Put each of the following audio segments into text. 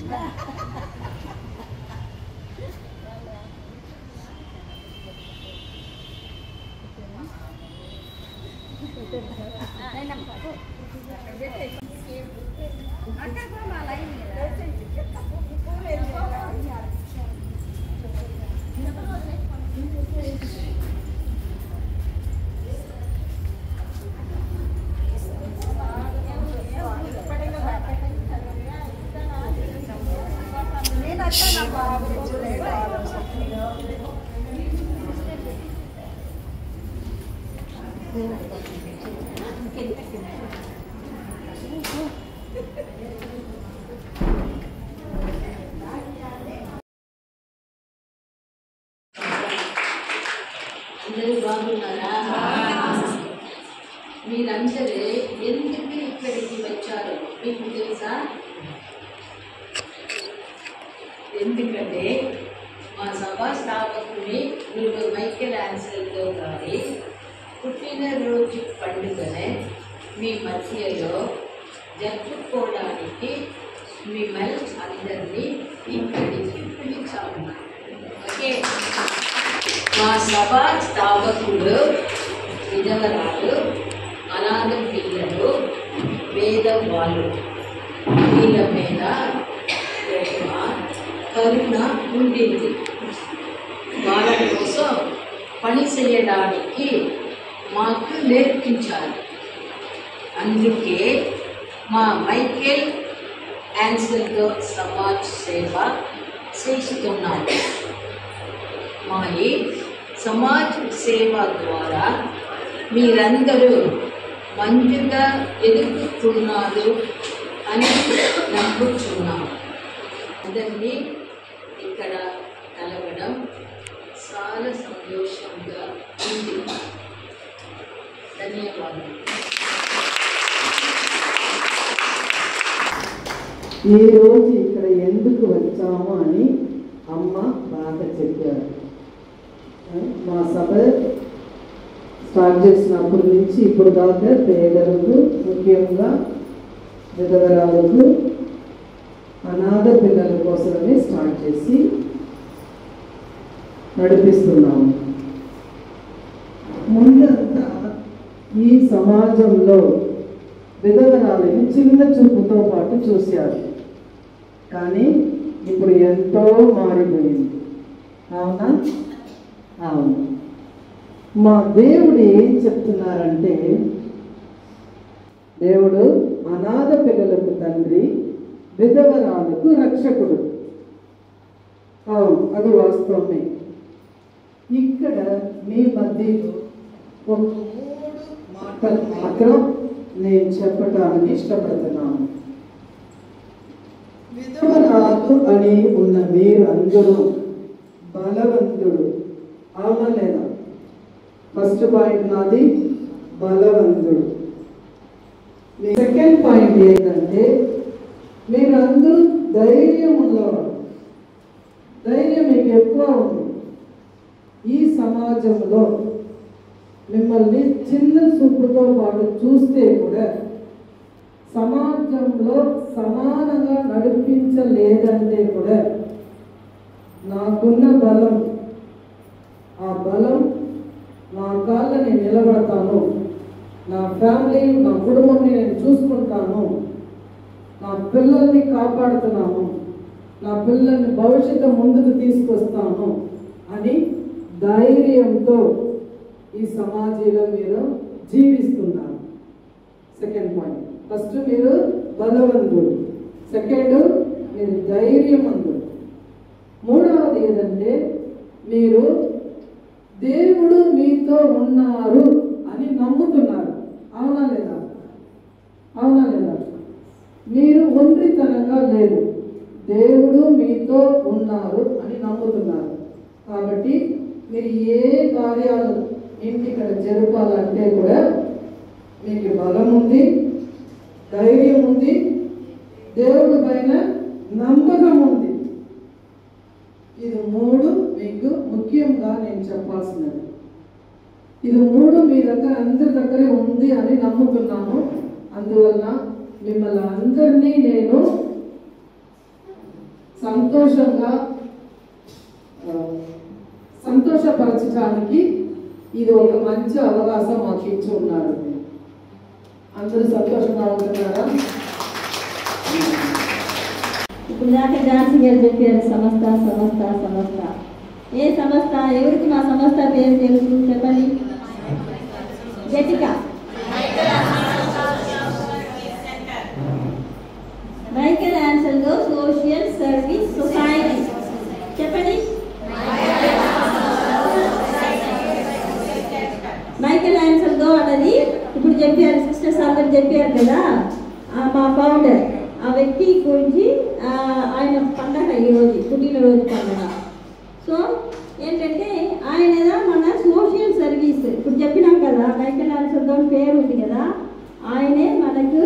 అందరూ బాగున్నారా? మీరందరూ ఎందుకు ఇక్కడికి వచ్చారో మీకు తెలుసా? ఎందుకంటే మా సభా స్థాపకుని గురు మైకేల్ ఆన్సెల్లో గారి పుట్టినరోజు పండుగనే మీ మధ్యలో జరుపుకోవడానికి మిమ్మల్ని అందరినీ ఇక్కడికి పిలిచాము. ఓకే, మా సభా స్థాపకులు విధవరాలు, అనాథ పిల్లలు, పేదవాళ్ళు వీళ్ళ మీద ప్రేమ, కరుణ ఉండింది. వాళ్ళ కోసం పని చేయడానికి మాకు నేర్పించారు. అందుకే మా మైకేల్ ఆన్సెల్తో సమాజ్ సేవ చేస్తున్నాము. మా ఈ సమాజ్ సేవ ద్వారా మీరందరూ మంచిగా ఎదుగుతున్నారు అని నమ్ముతున్నాము. అందరినీ ఇక్కడ కలవడం చాలా సంతోషంగా ఉంది. ధన్యవాదాలు. ఈరోజు ఇక్కడ ఎందుకు వచ్చాము అని అమ్మ బాగా చెప్పారు. మా సభ స్టార్ట్ చేసినప్పటి నుంచి ఇప్పుడు దాకా పేదలకు, ముఖ్యంగా విధవరాలకు, అనాథ పిల్లల కోసమే స్టార్ట్ చేసి నడిపిస్తున్నాము. ముందంతా ఈ సమాజంలో విధవరాలని చిన్న చూపుతో పాటు చూశారు, కానీ ఇప్పుడు ఎంతో మారిపోయింది. అవునా? అవును. మా దేవుడు ఏం చెప్తున్నారంటే, దేవుడు అనాథ పిల్లలకు తండ్రి, విధవరాలకు రక్షకుడు. అవును, అది వాస్తవమే. ఇక్కడ మీ మధ్యలో ఒక 3 మాటలు మాత్రం నేను చెప్పటానికి ఇష్టపడుతున్నాను. విధవరాలు అని ఉన్న మీరు అందరూ బలవంతుడు. అవునా లేదా? ఫస్ట్ పాయింట్ నాది, బలవంతుడు. సెకండ్ పాయింట్ ఏంటంటే, మీరందరూ ధైర్యం ఉన్నవారు. ధైర్యం మీకు ఎక్కువ ఉంది. ఈ సమాజంలో మిమ్మల్ని చిన్న చూపుతో పాటు చూస్తే కూడా సమాజంలో సమానంగా నడిపించలేదంటే కూడా నాకున్న బలం, ఆ బలం నా కాళ్ళ నేను నిలబడతాను, నా ఫ్యామిలీ, నా కుటుంబాన్ని నేను చూసుకుంటాను, నా పిల్లల్ని కాపాడుతున్నాను, నా పిల్లల్ని భవిష్యత్తు ముందుకు తీసుకొస్తాను అని ధైర్యంతో ఈ సమాజంలో మీరు జీవిస్తున్నారు. Second point. ఫస్ట్ మీరు బలవంతుడు, సెకండ్ మీరు ధైర్యవంతుడు, మూడవది ఏదంటే మీరు దేవుడు మీతో ఉన్నారు అని నమ్ముతున్నారు. అవునా లేదా? అవునా లేదా? మీరు ఒంటరితనంగా లేదు, దేవుడు మీతో ఉన్నారు అని నమ్ముతున్నారు. కాబట్టి మీరు ఏ కార్యాలు ఇంటిక్కడ జరపాలంటే కూడా మీకు బలం ఉంది, ధైర్యం ఉంది, దేవుడి పైన నమ్మకం ఉంది. ఇది 3 మీకు ముఖ్యంగా నేను చెప్పాల్సినది. ఇది 3 మీ దగ్గర అందరి దగ్గరే ఉంది అని నమ్ముతున్నాను. అందువల్ల మిమ్మల్ని అందరినీ నేను సంతోషంగా సంతోషపరచడానికి ఇది ఒక మంచి అవకాశం మాకు ఇచ్చి ఉన్నారు. అందరూ సంతోషంగా ఉంటున్నారా? ఇప్పుడు దాకా ఝాన్సీ గారు చెప్పారు సంస్థ సంస్థ సంస్థ. ఏ సంస్థ? ఎవరికి మా సంస్థ పేరు తెలుసు చెప్పండి గట్టిగా. Michael Angelo social service society చెప్పండి. మైకేల్ ఆంజెలో అన్నది ఇప్పుడు చెప్పారు, సిస్టర్స్ అందరు చెప్పారు కదా, మా ఫౌండర్. ఆ వ్యక్తి గురించి ఆయన పండగ ఈరోజు పుట్టినరోజు పండుగ. సో ఏంటంటే ఆయన మన సోషల్ సర్వీస్ ఇప్పుడు చెప్పినాం కదా, మైకేల్ ఆంజెలో పేరు ఉంది కదా, ఆయనే మనకు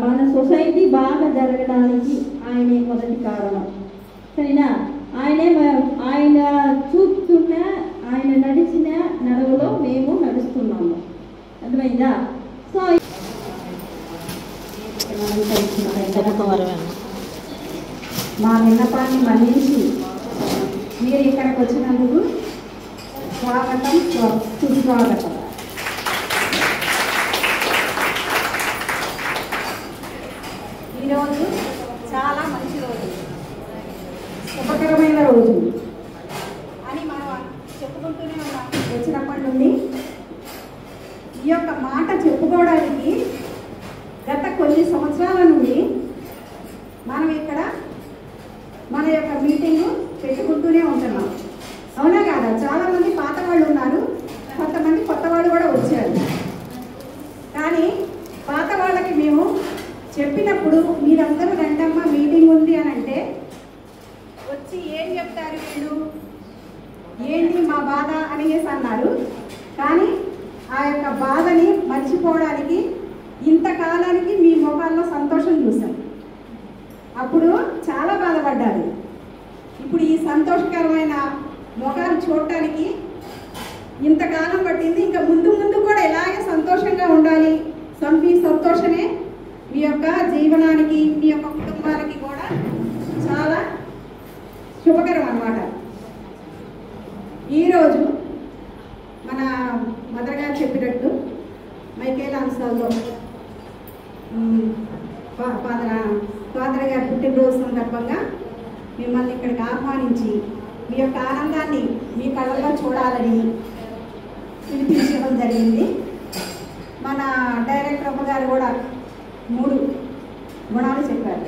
మన సొసైటీ బాగా జరగడానికి ఆయనే మొదటి కారణం. సరేనా? ఆయన చూపుతున్న ఆయన నడిచిన నడవలో మేము నడుస్తున్నాము. అర్థమైందా? సో మా విన్నపాన్ని మన్నించి మీరు ఇక్కడికి వచ్చినందుకు స్వాగతం, సుస్వాగతం. ఈరోజు చాలా మంచి రోజు, శుభకరమైన రోజు అని మనం చెప్పుకుంటూనే ఉన్నాం వచ్చినప్పటి నుండి. ఈ యొక్క మాట చెప్పుకోవడానికి గత కొన్ని సంవత్సరాల నుండి మనం ఇక్కడ మన యొక్క మీటింగ్ పెట్టుకుంటూనే ఉంటున్నాం. అవునా కాదా? చాలామంది పాత వాళ్ళు ఉన్నారు, కొంతమంది కొత్త వాళ్ళు కూడా వచ్చారు. కానీ పాత వాళ్ళకి మేము చెప్పినప్పుడు మీరందరూ రండమ్మ మీటింగ్ ఉంది అని అంటే వచ్చి ఏం చెప్తారు వీళ్ళు, ఏంటి మా బాధ అనేసి అన్నారు. కానీ ఆ యొక్క బాధని మర్చిపోవడానికి ఇంతకాలానికి మీ ముఖాల్లో సంతోషం చూశాం. అప్పుడు చాలా బాధపడ్డారు. ఇప్పుడు ఈ సంతోషకరమైన ముఖాలు చూడటానికి ఇంతకాలం పట్టింది. ఇంకా ముందు ముందు కూడా ఇలాగే సంతోషంగా ఉండాలి. మీ సంతోషమే మీ యొక్క జీవనానికి, మీ యొక్క కుటుంబానికి కూడా చాలా శుభకరం అన్నమాట. ఈరోజు మన మదర్ గారు చెప్పినట్టు మైకేల్ ఆంజెలో ఫాదర్ గారి పుట్టినరోజు సందర్భంగా మిమ్మల్ని ఇక్కడికి ఆహ్వానించి మీ యొక్క ఆనందాన్ని మీ కళ్ళల్లో చూడాలని పిలిపించడం జరిగింది. మన డైరెక్టర్ అమ్మ గారు కూడా 3 గుణాలు చెప్పారు.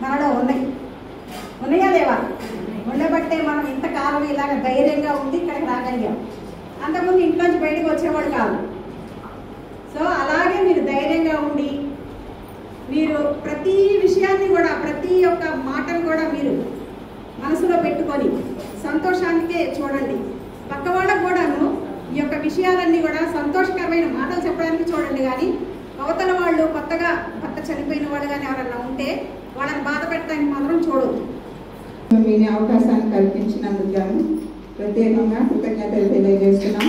మనలో ఉన్నాయా లేవా? ఉండబట్టే మనం ఇంతకాలం ఇలాగ ధైర్యంగా ఉంది ఇక్కడికి రాగలిగాం. అంతకుముందు ఇంట్లోంచి బయటకు వచ్చేవాడు కాదు. సో అలాగే మీరు ధైర్యంగా ఉండి మీరు ప్రతి విషయాన్ని కూడా, ప్రతి ఒక్క మాటను కూడా మీరు మనసులో పెట్టుకొని సంతోషానికే చూడండి. పక్క వాళ్ళకు కూడాను ఈ యొక్క విషయాలన్నీ కూడా సంతోషకరమైన మాటలు చెప్పడానికి చూడండి. కానీ అవతల వాళ్ళు కొత్తగా భర్త చనిపోయిన వాళ్ళు కానీ ఎవరన్నా ఉంటే వాళ్ళని బాధ పెట్టడానికి మాత్రం చూడొద్దు. వినే అవకాశాన్ని కల్పించినందుకు ప్రత్యేకంగా కృతజ్ఞతలు తెలియజేస్తున్నాం.